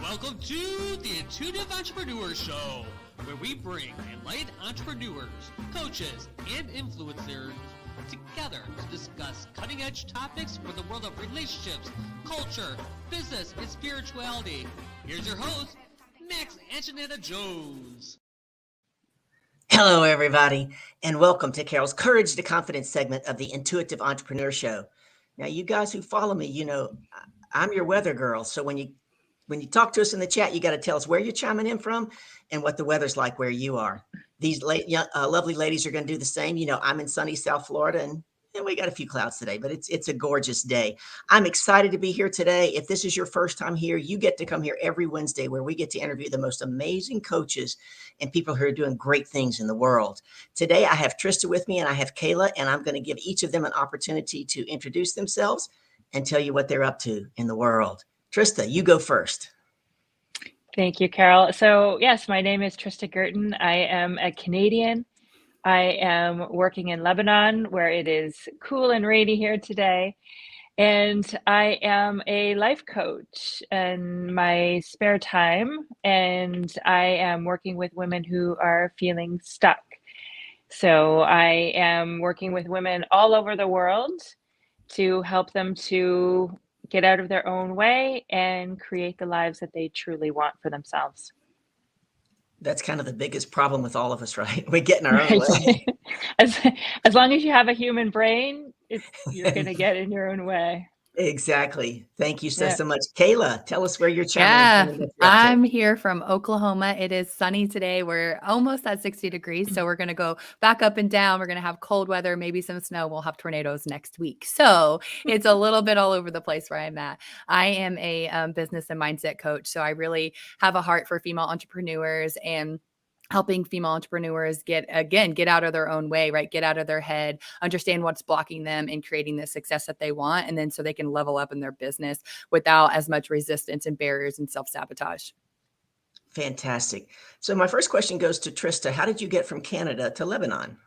Welcome to the Intuitive Entrepreneur Show, where we bring enlightened entrepreneurs, coaches, and influencers together to discuss cutting-edge topics for the world of relationships, culture, business, and spirituality. Here's your host, Max Anjanetta Jones. Hello, everybody, and welcome to Carol's Courage to Confidence segment of the Intuitive Entrepreneur Show. Now, you guys who follow me, you know I'm your weather girl. So when you talk to us in the chat, you got to tell us where you're chiming in from and what the weather's like where you are. These lovely ladies are going to do the same. You know, I'm in sunny South Florida, and we got a few clouds today, but it's a gorgeous day. I'm excited to be here today. If this is your first time here, you get to come here every Wednesday where we get to interview the most amazing coaches and people who are doing great things in the world. Today, I have Trista with me and I have Kayla, and I'm going to give each of them an opportunity to introduce themselves and tell you what they're up to in the world. Trista, you go first. Thank you, Carol. So yes, my name is Trista Guertin. I am a Canadian. I am working in Lebanon, where it is cool and rainy here today. And I am a life coach in my spare time. And I am working with women who are feeling stuck. So I am working with women all over the world to help them to get out of their own way and create the lives that they truly want for themselves. That's kind of the biggest problem with all of us, right? We get in our own way. As long as you have a human brain, you're going to get in your own way. Exactly. Thank you so much. Kayla, tell us where you're chiming in. I'm here from Oklahoma. It is sunny today. We're almost at 60 degrees. So we're going to go back up and down. We're going to have cold weather, maybe some snow. We'll have tornadoes next week. So it's a little bit all over the place where I'm at. I am a business and mindset coach. So I really have a heart for female entrepreneurs and helping female entrepreneurs get out of their own way, right? Get out of their head, understand what's blocking them and creating the success that they want. And then so they can level up in their business without as much resistance and barriers and self-sabotage. Fantastic. So my first question goes to Trista. How did you get from Canada to Lebanon?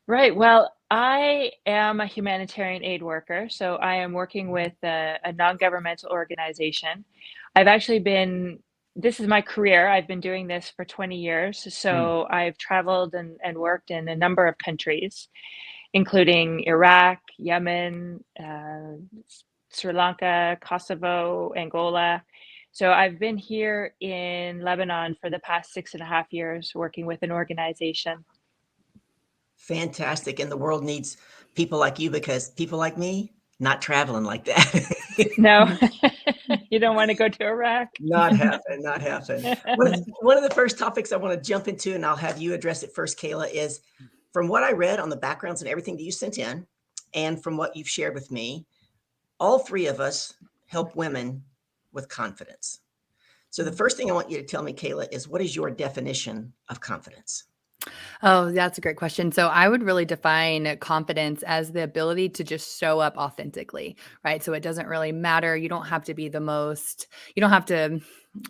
Right. Well, I am a humanitarian aid worker. So I am working with a non-governmental organization. This is my career. I've been doing this for 20 years. So I've traveled and worked in a number of countries, including Iraq, Yemen, Sri Lanka, Kosovo, Angola. So I've been here in Lebanon for the past 6.5 years working with an organization. Fantastic. And the world needs people like you, because people like me, not traveling like that. No, you don't want to go to Iraq. Not happen. One of the first topics I want to jump into, and I'll have you address it first, Kayla, is from what I read on the backgrounds and everything that you sent in, and from what you've shared with me, all three of us help women with confidence. So the first thing I want you to tell me, Kayla, is what is your definition of confidence? Oh, that's a great question. So I would really define confidence as the ability to just show up authentically, right? So it doesn't really matter. You don't have to be you don't have to,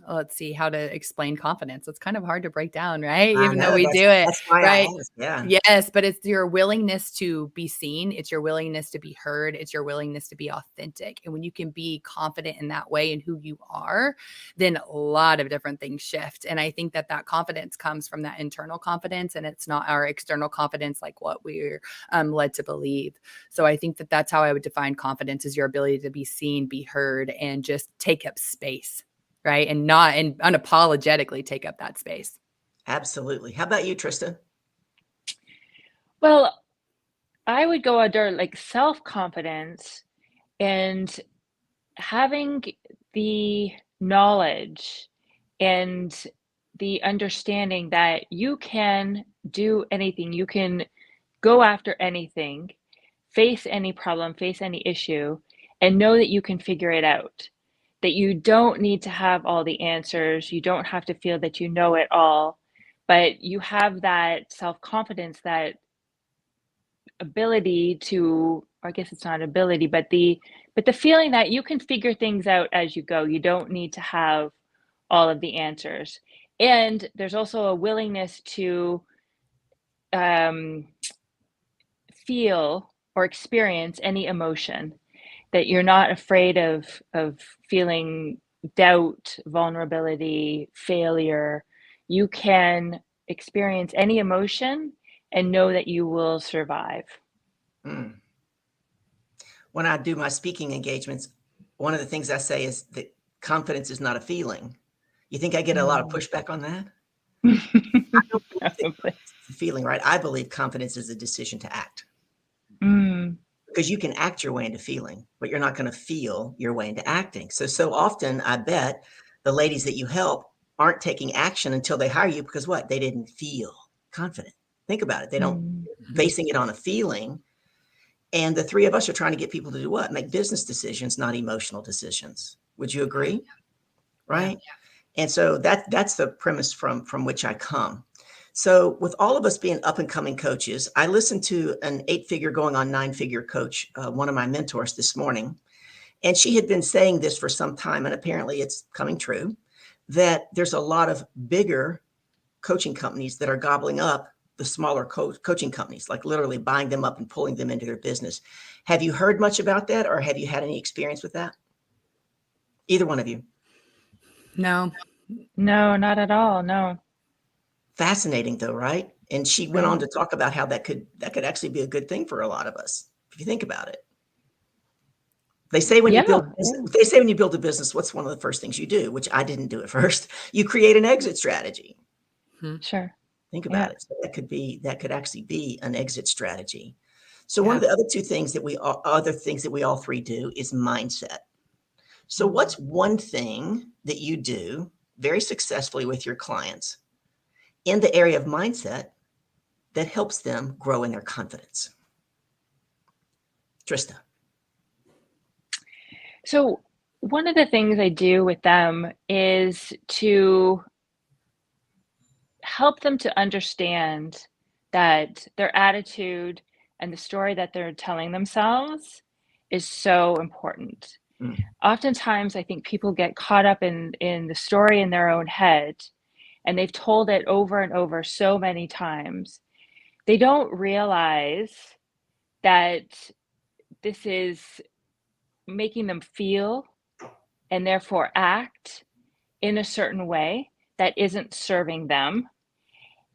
let's see how to explain confidence. It's kind of hard to break down, right? Even though we do it, that's why right? I asked, yeah. Yes, but it's your willingness to be seen. It's your willingness to be heard. It's your willingness to be authentic. And when you can be confident in that way in who you are, then a lot of different things shift. And I think that confidence comes from that internal confidence, and it's not our external confidence like what we're led to believe. So I think that that's how I would define confidence, is your ability to be seen, be heard, and just take up space, right? And unapologetically take up that space. Absolutely. How about you, Trista? Well, I would go under like self-confidence and having the knowledge and the understanding that you can do anything, you can go after anything, face any problem, face any issue, and know that you can figure it out, that you don't need to have all the answers. You don't have to feel that you know it all, but you have that self-confidence, that ability to, or I guess it's not ability, but the feeling that you can figure things out as you go. You don't need to have all of the answers. And there's also a willingness to feel or experience any emotion, that you're not afraid of feeling doubt, vulnerability, failure, you can experience any emotion and know that you will survive. Mm. When I do my speaking engagements, one of the things I say is that confidence is not a feeling. You think I get a lot of pushback on that? I don't believe that Probably. confidence is a feeling, right? I believe confidence is a decision to act. Mm, Because you can act your way into feeling, but you're not going to feel your way into acting. So often, I bet the ladies that you help aren't taking action until they hire you because what? They didn't feel confident. Think about it. They don't mm, basing it on a feeling. And the three of us are trying to get people to do what? Make business decisions, not emotional decisions. Would you agree? Right? And so that's the premise from which I come. So with all of us being up and coming coaches, I listened to an 8-figure going on 9-figure coach, one of my mentors this morning, and she had been saying this for some time, and apparently it's coming true, that there's a lot of bigger coaching companies that are gobbling up the smaller coaching companies, like literally buying them up and pulling them into their business. Have you heard much about that, or have you had any experience with that? Either one of you? No. no, not at all. No. Fascinating though, right? And she went Right. on to talk about how that could actually be a good thing for a lot of us, if you think about it. They say when you build a business, what's one of the first things you do, which I didn't do at first? You create an exit strategy. Sure. Think Yeah. about it. So that could actually be an exit strategy. So one of the other things that we all three do is mindset. So what's one thing that you do very successfully with your clients in the area of mindset that helps them grow in their confidence? Trista. So one of the things I do with them is to help them to understand that their attitude and the story that they're telling themselves is so important. Mm. Oftentimes, I think people get caught up in the story in their own head, and they've told it over and over so many times. They don't realize that this is making them feel and therefore act in a certain way that isn't serving them,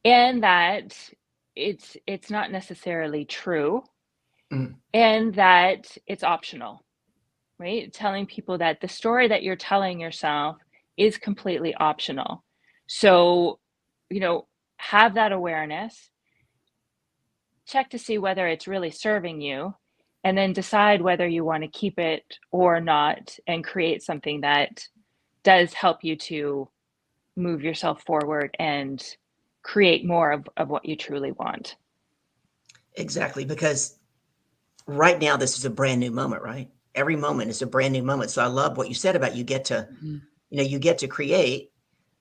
and that it's not necessarily true, Mm. and that it's optional, right? Telling people that the story that you're telling yourself is completely optional. So, have that awareness, check to see whether it's really serving you, and then decide whether you want to keep it or not and create something that does help you to move yourself forward and create more of what you truly want. Exactly, because right now this is a brand new moment, right? Every moment is a brand new moment. So I love what you said about you get to create.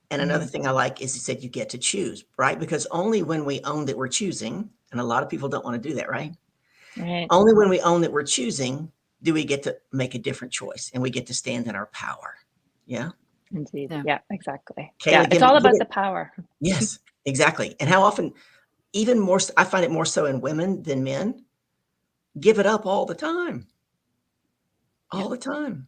And another thing I like is you said you get to choose, right? Because only when we own that we're choosing, and a lot of people don't want to do that, right? Right. Only when we own that we're choosing do we get to make a different choice, and we get to stand in our power. Yeah. Indeed. Yeah. Yeah, exactly. Kayla, It's all about the power. Yes, exactly. And how often, even more, I find it more so in women than men, give it up all the time. All the time.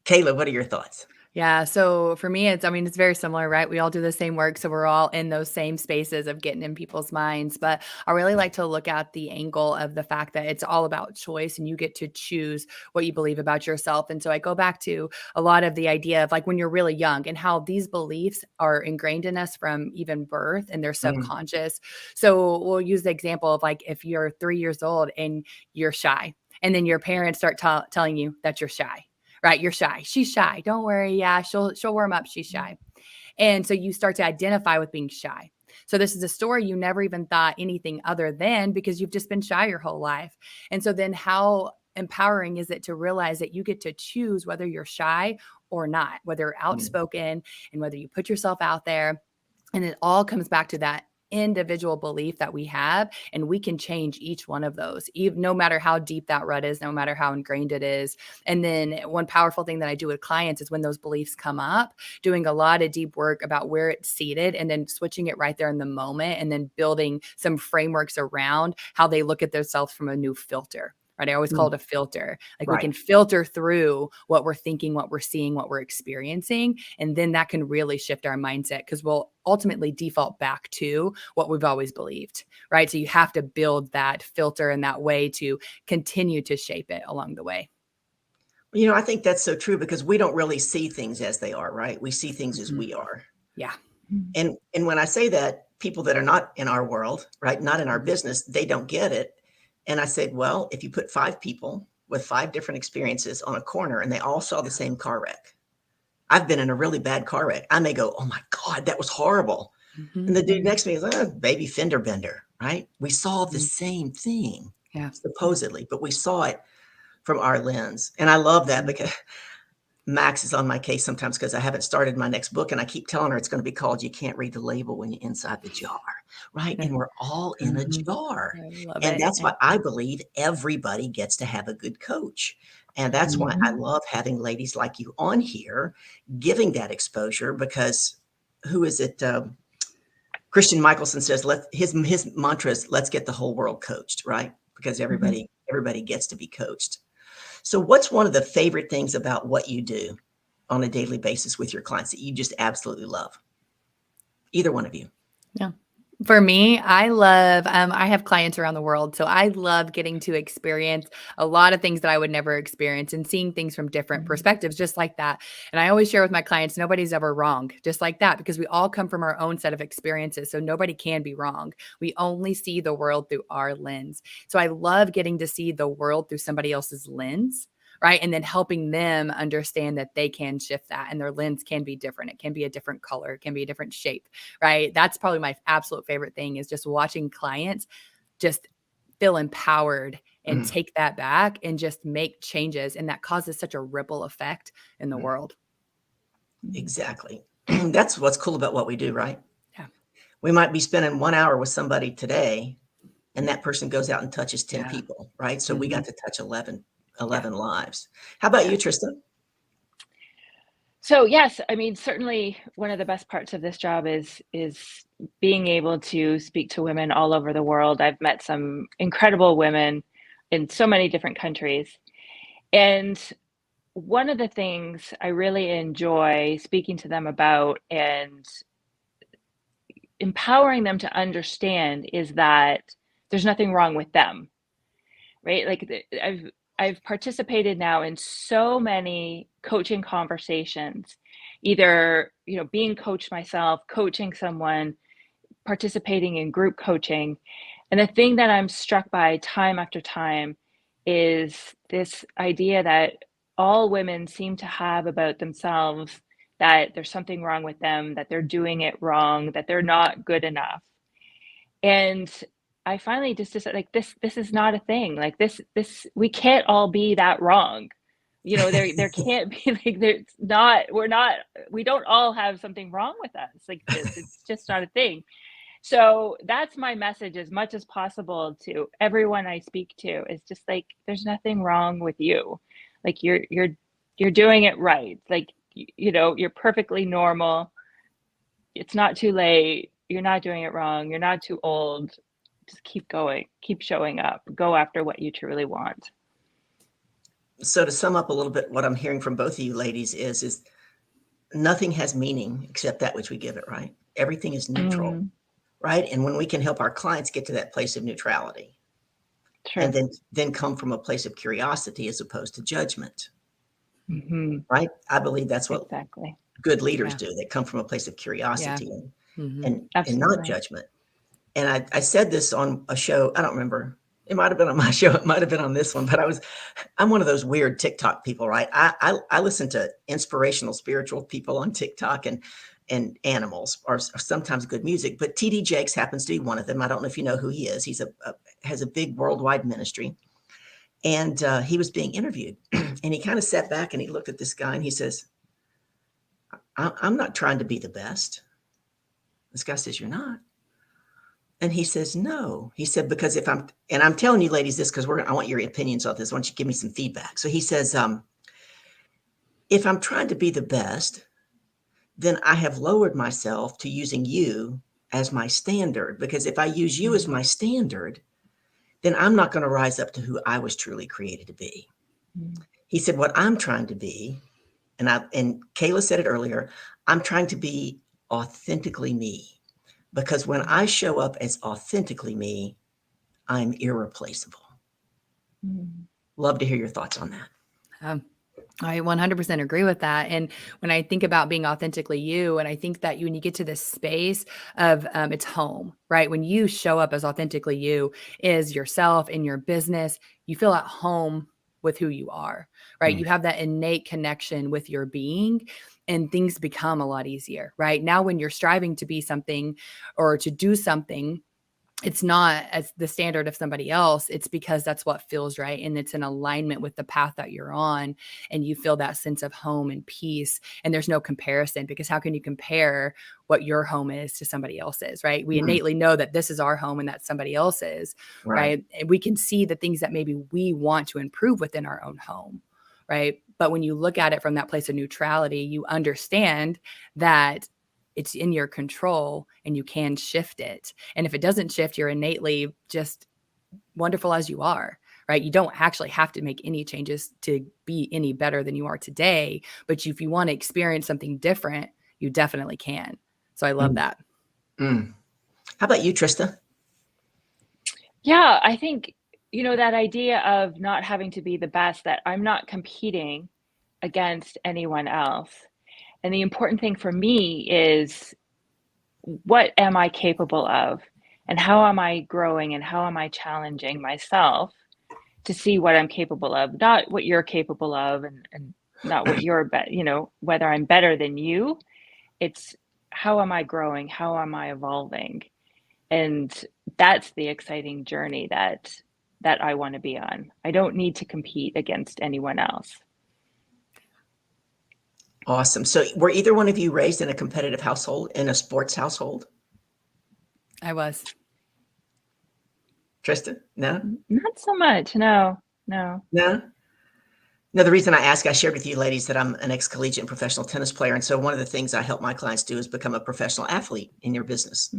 Kayla, what are your thoughts? Yeah. So for me, it's very similar, right? We all do the same work. So we're all in those same spaces of getting in people's minds. But I really like to look at the angle of the fact that it's all about choice and you get to choose what you believe about yourself. And so I go back to a lot of the idea of like when you're really young and how these beliefs are ingrained in us from even birth and they're subconscious. So we'll use the example of like if you're 3 years old and you're shy, and then your parents start telling you that you're shy. Right, you're shy. She's shy. Don't worry. Yeah, she'll warm up. She's shy. And so you start to identify with being shy. So this is a story you never even thought anything other than because you've just been shy your whole life. And so then how empowering is it to realize that you get to choose whether you're shy or not, whether you're outspoken and whether you put yourself out there. And it all comes back to that individual belief that we have, and we can change each one of those, even no matter how deep that rut is, no matter how ingrained it is. And then one powerful thing that I do with clients is when those beliefs come up, doing a lot of deep work about where it's seated and then switching it right there in the moment, and then building some frameworks around how they look at themselves from a new filter. right? I always call it a filter. Like we Right. can filter through what we're thinking, what we're seeing, what we're experiencing. And then that can really shift our mindset because we'll ultimately default back to what we've always believed, right? So you have to build that filter in that way to continue to shape it along the way. I think that's so true because we don't really see things as they are, right? We see things as we are. Yeah. And when I say that, people that are not in our world, right, not in our business, they don't get it. And I said, well, if you put 5 people with 5 different experiences on a corner and they all saw the same car wreck. I've been in a really bad car wreck. I may go, oh my God, that was horrible. And the dude next to me is like, oh, baby fender bender, right? We saw the same thing, supposedly, but we saw it from our lens. And I love that because Max is on my case sometimes because I haven't started my next book and I keep telling her it's going to be called You Can't Read the Label When You're Inside the Jar, right? And we're all in a jar. And that's why I believe everybody gets to have a good coach. And that's why I love having ladies like you on here, giving that exposure because who is it? Christian Michelson says, his mantra is, let's get the whole world coached, right? Because everybody gets to be coached. So what's one of the favorite things about what you do on a daily basis with your clients that you just absolutely love? Either one of you. Yeah. For me, I love, I have clients around the world. So I love getting to experience a lot of things that I would never experience and seeing things from different perspectives, just like that. And I always share with my clients, nobody's ever wrong, just like that, because we all come from our own set of experiences. So nobody can be wrong. We only see the world through our lens. So I love getting to see the world through somebody else's lens. Right. And then helping them understand that they can shift that and their lens can be different. It can be a different color. It can be a different shape. Right. That's probably my absolute favorite thing is just watching clients just feel empowered and take that back and just make changes. And that causes such a ripple effect in the world. Exactly. That's what's cool about what we do, right? Yeah. We might be spending 1 hour with somebody today and that person goes out and touches 10 people. Right. So we got to touch 11 lives. How about you, Trista? So yes, I mean, certainly one of the best parts of this job is being able to speak to women all over the world. I've met some incredible women in so many different countries. And one of the things I really enjoy speaking to them about and empowering them to understand is that there's nothing wrong with them, right? Like I've participated now in so many coaching conversations, either, being coached myself, coaching someone, participating in group coaching. And the thing that I'm struck by time after time is this idea that all women seem to have about themselves that there's something wrong with them, that they're doing it wrong, that they're not good enough. And I finally just decided, like, this is not a thing. Like this, we can't all be that wrong. There can't be we don't all have something wrong with us. Like this, it's just not a thing. So that's my message as much as possible to everyone I speak to is just like, there's nothing wrong with you. Like you're doing it right. Like, you're perfectly normal. It's not too late. You're not doing it wrong. You're not too old. Just keep going, keep showing up, go after what you truly want. So to sum up a little bit, what I'm hearing from both of you ladies is nothing has meaning except that which we give it, right? Everything is neutral, right? And when we can help our clients get to that place of neutrality, and then come from a place of curiosity as opposed to judgment, right? I believe that's what good leaders do. They come from a place of curiosity and not judgment. And I said this on a show. I don't remember. It might have been on my show. It might have been on this one, but I'm one of those weird TikTok people, right? I listen to inspirational spiritual people on TikTok and animals or sometimes good music, but TD Jakes happens to be one of them. I don't know if you know who he is. He's has a big worldwide ministry. And he was being interviewed and he kind of sat back and he looked at this guy and he says, I'm not trying to be the best. This guy says, you're not. And he says, no. He said, because I'm telling you ladies this because I want your opinions on this. Why don't you give me some feedback? So he says, if I'm trying to be the best, then I have lowered myself to using you as my standard. Because if I use you as my standard, then I'm not going to rise up to who I was truly created to be. He said, what I'm trying to be, and Kayla said it earlier, I'm trying to be authentically me, because when I show up as authentically me, I'm irreplaceable. Love to hear your thoughts on that. I 100% agree with that. And when I think about being authentically you, and I think that when you get to this space of it's home, right? When you show up as authentically you, is yourself in your business, you feel at home with who you are, right? You have that innate connection with your being, and things become a lot easier, right? Now, when you're striving to be something or to do something, it's not as the standard of somebody else. It's because that's what feels right. And it's in alignment with the path that you're on. And you feel that sense of home and peace. And there's no comparison, because how can you compare what your home is to somebody else's, right? We innately know that this is our home and that's somebody else's, right? And we can see the things that maybe we want to improve within our own home, right? But when you look at it from that place of neutrality, you understand that it's in your control and you can shift it. And if it doesn't shift, you're innately just wonderful as you are, right? You don't actually have to make any changes to be any better than you are today. But if you want to experience something different, you definitely can. So I love that. How about you, Trista? Yeah, I think, that idea of not having to be the best, that I'm not competing against anyone else. And the important thing for me is, what am I capable of? And how am I growing, and how am I challenging myself to see what I'm capable of? Not what you're capable of, and not what you're, whether I'm better than you. It's how am I growing? How am I evolving? And that's the exciting journey that I want to be on. I don't need to compete against anyone else. Awesome. So were either one of you raised in a competitive household, in a sports household? I was. Trista? No? Not so much. No. No? No, the reason I ask, I shared with you ladies that I'm an ex-collegiate and professional tennis player. And so one of the things I help my clients do is become a professional athlete in your business,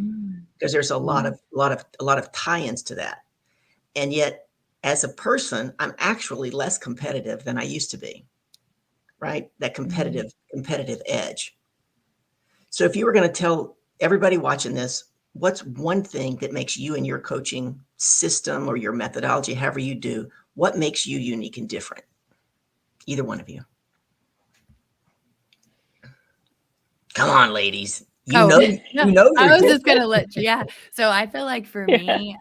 because there's a lot of tie-ins to that. And yet, as a person, I'm actually less competitive than I used to be, right? That competitive edge. So if you were going to tell everybody watching this, what's one thing that makes you and your coaching system or your methodology, however you do, what makes you unique and different? Either one of you. Come on, ladies. You know I was different. just gonna let you. Yeah. So I feel like for me,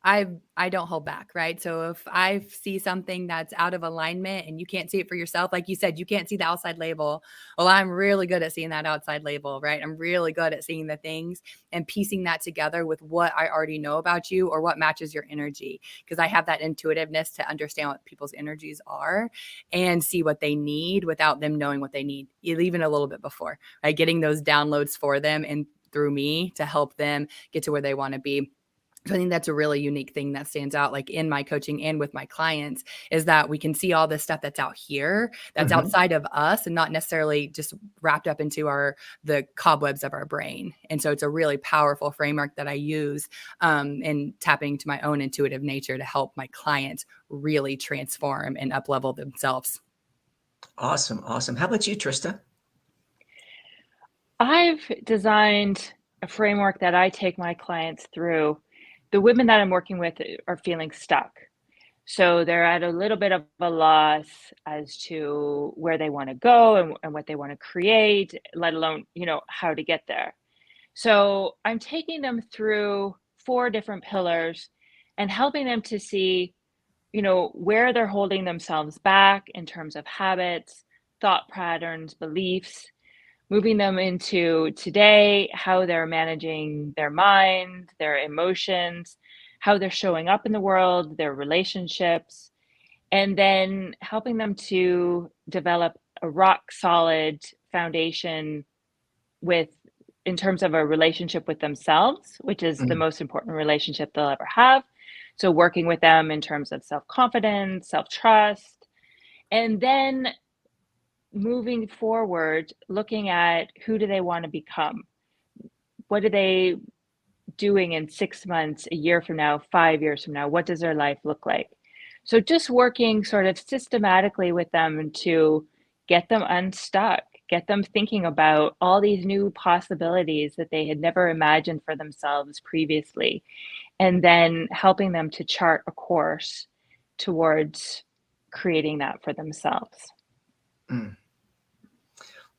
I don't hold back, right? So if I see something that's out of alignment and you can't see it for yourself, like you said, you can't see the outside label. Well, I'm really good at seeing that outside label, right? I'm really good at seeing the things and piecing that together with what I already know about you or what matches your energy. Because I have that intuitiveness to understand what people's energies are and see what they need without them knowing what they need, even a little bit before, right? Getting those downloads for them and through me to help them get to where they want to be. So I think that's a really unique thing that stands out, like in my coaching and with my clients, is that we can see all this stuff that's out here, that's outside of us, and not necessarily just wrapped up into the cobwebs of our brain. And so it's a really powerful framework that I use in tapping into my own intuitive nature to help my clients really transform and up-level themselves. Awesome. How about you, Trista? I've designed a framework that I take my clients through. The women that I'm working with are feeling stuck. So they're at a little bit of a loss as to where they want to go and what they want to create, let alone, how to get there. So I'm taking them through 4 different pillars and helping them to see, where they're holding themselves back in terms of habits, thought patterns, beliefs, moving them into today, how they're managing their mind, their emotions, how they're showing up in the world, their relationships, and then helping them to develop a rock solid foundation in terms of a relationship with themselves, which is the most important relationship they'll ever have. So working with them in terms of self-confidence, self-trust, and then moving forward, looking at who do they want to become? What do they doing in 6 months, a year from now, 5 years from now? What does their life look like? So just working sort of systematically with them to get them unstuck, get them thinking about all these new possibilities that they had never imagined for themselves previously, and then helping them to chart a course towards creating that for themselves. Mm.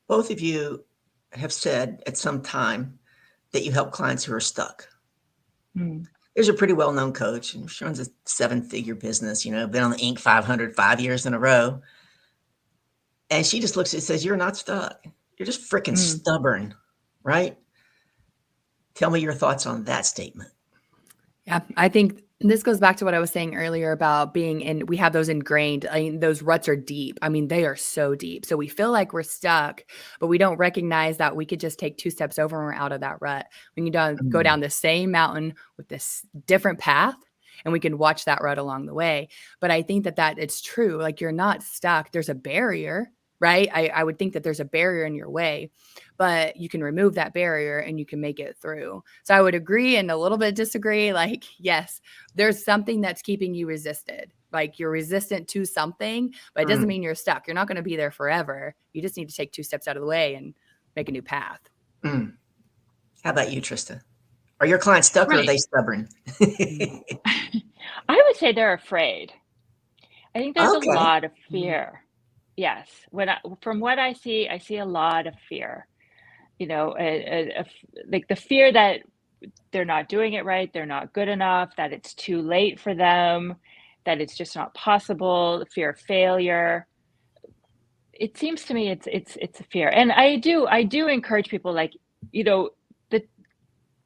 Both of you have said at some time that you help clients who are stuck. Mm. There's a pretty well-known coach, and she runs a 7-figure business, been on the Inc. 500 5 years in a row. And she just looks at it and says, you're not stuck. You're just freaking stubborn, right? Tell me your thoughts on that statement. Yeah, I think this goes back to what I was saying earlier about being in, we have those ingrained, those ruts are deep. I mean, they are so deep. So we feel like we're stuck, but we don't recognize that we could just take 2 steps over and we're out of that rut. We can go down the same mountain with this different path, and we can watch that rut along the way. But I think that it's true. Like, you're not stuck. There's a barrier, right? I would think that there's a barrier in your way, but you can remove that barrier and you can make it through. So I would agree and a little bit disagree. Like, yes, there's something that's keeping you resisted. Like, you're resistant to something, but it doesn't mean you're stuck. You're not going to be there forever. You just need to take 2 steps out of the way and make a new path. How about you, Trista? Are your clients stuck or are they stubborn? I would say they're afraid. I think there's a lot of fear. Yes. From what I see a lot of fear, like the fear that they're not doing it right, they're not good enough, that it's too late for them, that it's just not possible, the fear of failure. It seems to me it's a fear. And I do encourage people, like, the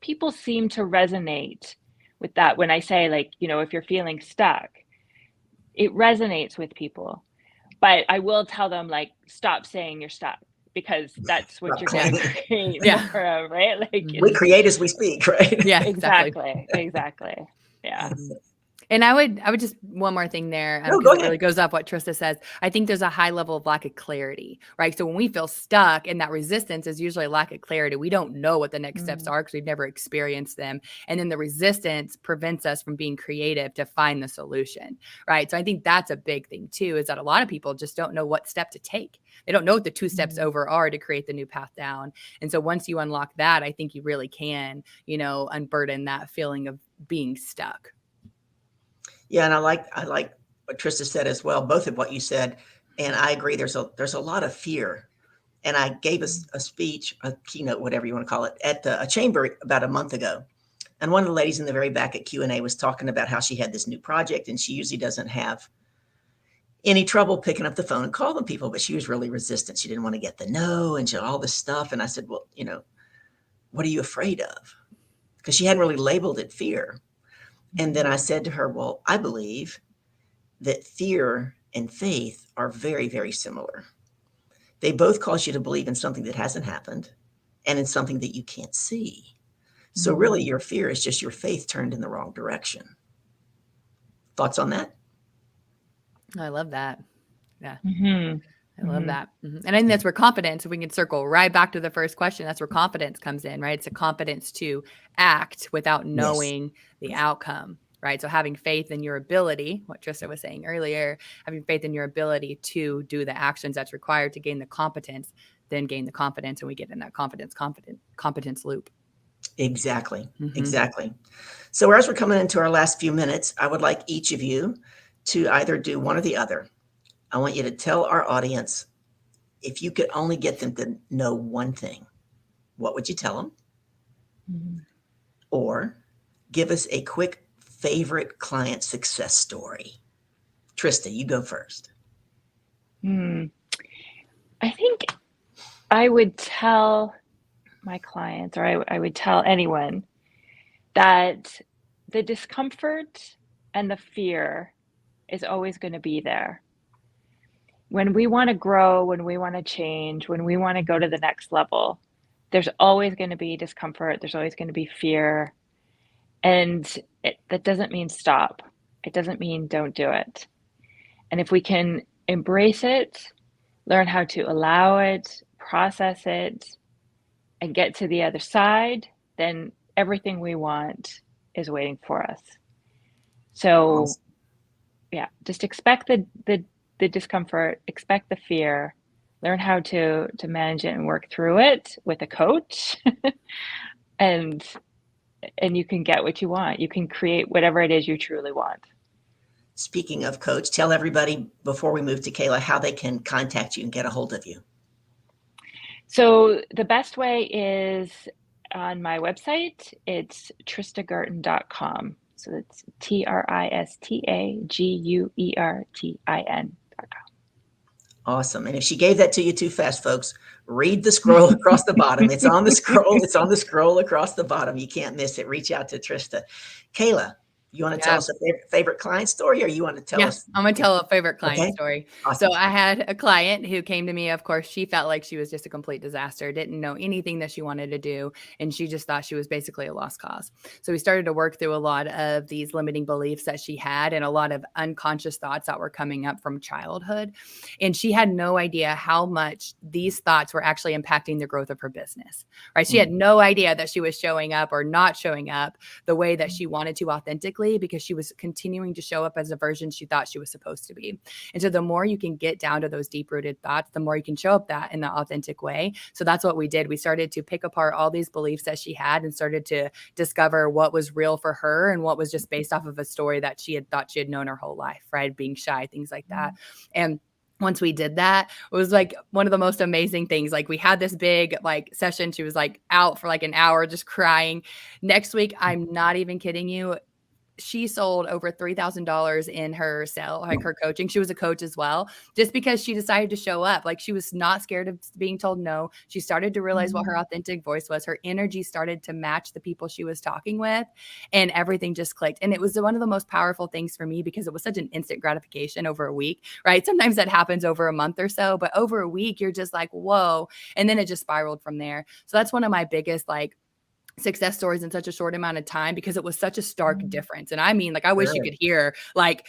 people seem to resonate with that when I say, like, if you're feeling stuck, it resonates with people. But I will tell them, like, stop saying you're stuck, because that's what you're going to create more of, right? Like, we create as we speak, right? Yeah, exactly. Yeah. And I would just, one more thing there, because it really goes off what Trista says. I think there's a high level of lack of clarity, right? So when we feel stuck, and that resistance is usually a lack of clarity, we don't know what the next steps are because we've never experienced them. And then the resistance prevents us from being creative to find the solution, right? So I think that's a big thing too, is that a lot of people just don't know what step to take. They don't know what the 2 steps over are to create the new path down. And so once you unlock that, I think you really can, unburden that feeling of being stuck. Yeah, and I like what Trista said as well, both of what you said, and I agree. There's a lot of fear, and I gave a speech, a keynote, whatever you want to call it, at a chamber about a month ago, and one of the ladies in the very back at Q&A was talking about how she had this new project, and she usually doesn't have any trouble picking up the phone and calling people, but she was really resistant. She didn't want to get the no and all this stuff, and I said, well, what are you afraid of? Because she hadn't really labeled it fear. And then I said to her, well, I believe that fear and faith are very, very similar. They both cause you to believe in something that hasn't happened and in something that you can't see. So really, your fear is just your faith turned in the wrong direction. Thoughts on that? I love that. Yeah. I love that. And I think that's where confidence, if we can circle right back to the first question, that's where confidence comes in, right? It's a confidence to act without knowing the outcome, right? So having faith in your ability, what Trista was saying earlier, having faith in your ability to do the actions that's required to gain the competence, then gain the confidence, and we get in that competence loop. Exactly. Exactly. So as we're coming into our last few minutes, I would like each of you to either do one or the other. I want you to tell our audience, if you could only get them to know one thing, what would you tell them? Or give us a quick favorite client success story. Trista, you go first. I think I would tell my clients, or I would tell anyone, that the discomfort and the fear is always going to be there. When we want to grow, when we want to change, when we want to go to the next level, there's always going to be discomfort. There's always going to be fear. And that doesn't mean stop. It doesn't mean don't do it. And if we can embrace it, learn how to allow it, process it, and get to the other side, then everything we want is waiting for us. So Awesome. yeah, just expect the discomfort, expect the fear, learn how to manage it and work through it with a coach. and you can get what you want. You can create whatever it is you truly want. Speaking of coach, tell everybody before we move to Kayla how they can contact you and get a hold of you. So the best way is on my website. It's tristaguertin.com. So it's TRISTAGUERTIN.com. Awesome. And if she gave that to you too fast, folks, read the scroll across the bottom. It's on the scroll. It's on the scroll across the bottom. You can't miss it. Reach out to Trista. Kayla, you want to tell us a favorite client story, or you want to tell us? I'm going to tell a favorite client story. Awesome. So I had a client who came to me. Of course, she felt like she was just a complete disaster, didn't know anything that she wanted to do. And she just thought she was basically a lost cause. So we started to work through a lot of these limiting beliefs that she had and a lot of unconscious thoughts that were coming up from childhood. And she had no idea how much these thoughts were actually impacting the growth of her business, right? She had no idea that she was showing up or not showing up the way that she wanted to authentically, because she was continuing to show up as a version she thought she was supposed to be. And so the more you can get down to those deep-rooted thoughts, the more you can show up that in the authentic way. So that's what we did. We started to pick apart all these beliefs that she had and started to discover what was real for her and what was just based off of a story that she had thought she had known her whole life, right? Being shy, things like that. And once we did that, it was like one of the most amazing things. Like we had this big session. She was out for an hour just crying. Next week, I'm not even kidding you, she sold over $3,000 in her her coaching. She was a coach as well, just because she decided to show up. She was not scared of being told no. She started to realize what her authentic voice was. Her energy started to match the people she was talking with, and everything just clicked. And it was one of the most powerful things for me because it was such an instant gratification over a week, right? Sometimes that happens over a month or so, but over a week, you're just like, whoa. And then it just spiraled from there. So that's one of my biggest success stories in such a short amount of time, because it was such a stark difference. And I mean, I wish you could hear,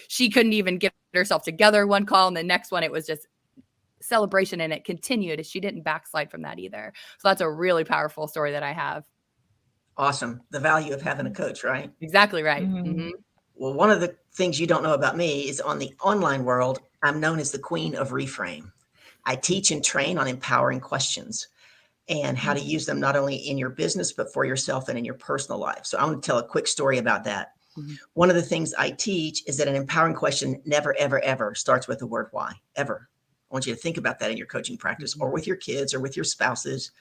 she couldn't even get herself together one call, and the next one, it was just celebration, and it continued. She didn't backslide from that either. So that's a really powerful story that I have. Awesome. The value of having a coach, right? Exactly right. Mm-hmm. Well, one of the things you don't know about me is on the online world, I'm known as the Queen of Reframe. I teach and train on empowering questions and how to use them not only in your business, but for yourself and in your personal life. So I want to tell a quick story about that. One of the things I teach is that an empowering question never, ever, ever starts with the word why, ever. I want you to think about that in your coaching practice or with your kids or with your spouses.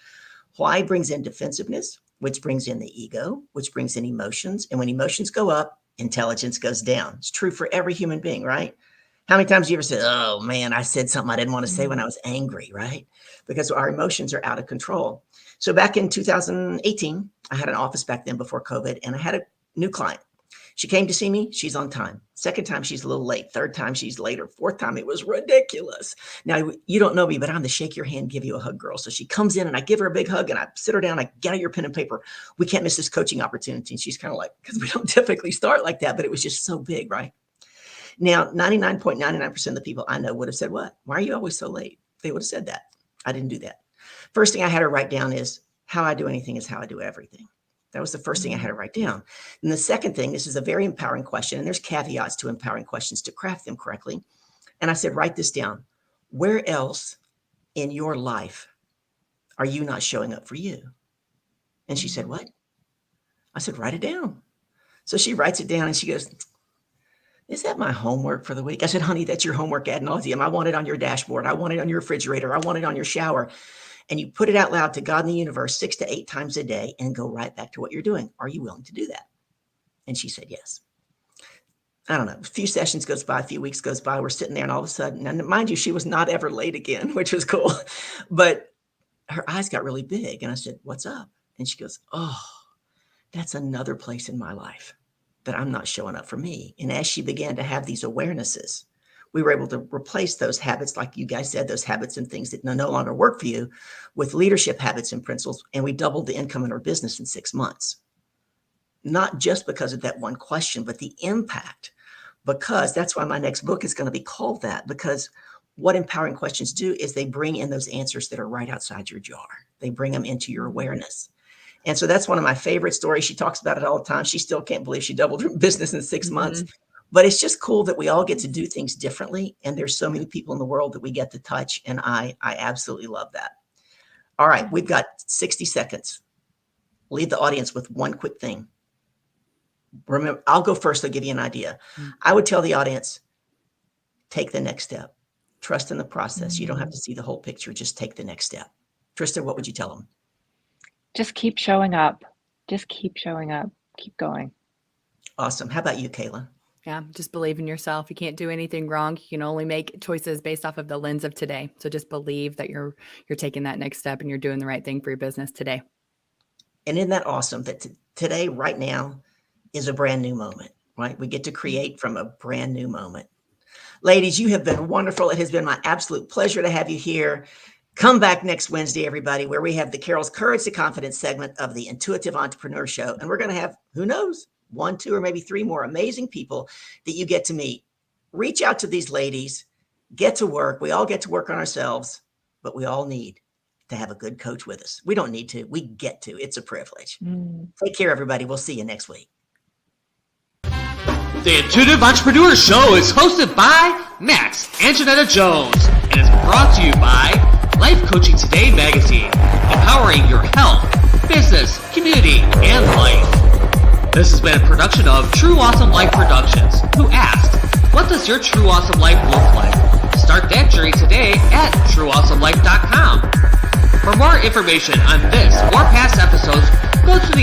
Why brings in defensiveness, which brings in the ego, which brings in emotions. And when emotions go up, intelligence goes down. It's true for every human being, right? How many times have you ever said, oh man, I said something I didn't want to say when I was angry, right? Because our emotions are out of control. So back in 2018, I had an office back then before COVID, and I had a new client. She came to see me. She's on time. Second time, she's a little late. Third time, she's later. Fourth time, it was ridiculous. Now, you don't know me, but I'm the shake your hand, give you a hug girl. So she comes in and I give her a big hug and I sit her down. I get out your pen and paper. We can't miss this coaching opportunity. And she's kind of because we don't typically start like that, but it was just so big, right? Now, 99.99% of the people I know would have said, what? Why are you always so late? They would have said that. I didn't do that. First thing I had her write down is how I do anything is how I do everything. That was the first thing I had to write down. And the second thing, this is a very empowering question, and there's caveats to empowering questions to craft them correctly. And I said, write this down. Where else in your life are you not showing up for you? And she said, what? I said, write it down. So she writes it down and she goes, is that my homework for the week? I said, honey, that's your homework ad nauseum. I want it on your dashboard. I want it on your refrigerator. I want it on your shower. And you put it out loud to God in the universe 6 to 8 times a day and go right back to what you're doing. Are you willing to do that? And she said, yes. I don't know. A few sessions goes by, a few weeks goes by. We're sitting there and all of a sudden, and mind you, she was not ever late again, which was cool. But her eyes got really big. And I said, what's up? And she goes, oh, that's another place in my life that I'm not showing up for me. And as she began to have these awarenesses, we were able to replace those habits, like you guys said, those habits and things that no longer work for you, with leadership habits and principles. And we doubled the income in our business in 6 months. Not just because of that one question, but the impact. Because that's why my next book is going to be called that, because what empowering questions do is they bring in those answers that are right outside your jar. They bring them into your awareness. And so that's one of my favorite stories. She talks about it all the time. She still can't believe she doubled her business in 6 months. But it's just cool that we all get to do things differently. And there's so many people in the world that we get to touch. And I absolutely love that. All right, we've got 60 seconds. Leave the audience with one quick thing. Remember, I'll go first. I'll give you an idea. I would tell the audience, take the next step. Trust in the process. You don't have to see the whole picture. Just take the next step. Trista, what would you tell them? Just keep showing up. Just keep showing up. Keep going. Awesome. How about you, Kayla? Yeah, just believe in yourself. You can't do anything wrong. You can only make choices based off of the lens of today. So just believe that you're taking that next step and you're doing the right thing for your business today. And isn't that awesome that today, right now, is a brand new moment, right? We get to create from a brand new moment. Ladies, you have been wonderful. It has been my absolute pleasure to have you here. Come back next Wednesday, everybody, where we have the Carol's Courage to Confidence segment of the Intuitive Entrepreneur Show. And we're going to have, who knows, 1, 2, or maybe 3 more amazing people that you get to meet. Reach out to these ladies, get to work. We all get to work on ourselves, but we all need to have a good coach with us. We don't need to, we get to. It's a privilege. Take care, everybody. We'll see you next week. The Intuitive Entrepreneur Show is hosted by Max and Janetta Jones and is brought to you by Life Coaching Today magazine, empowering your health, business, community, and life. This has been a production of True Awesome Life Productions, who asked, what does your true awesome life look like? Start that journey today at trueawesomelife.com. For more information on this or past episodes, go to the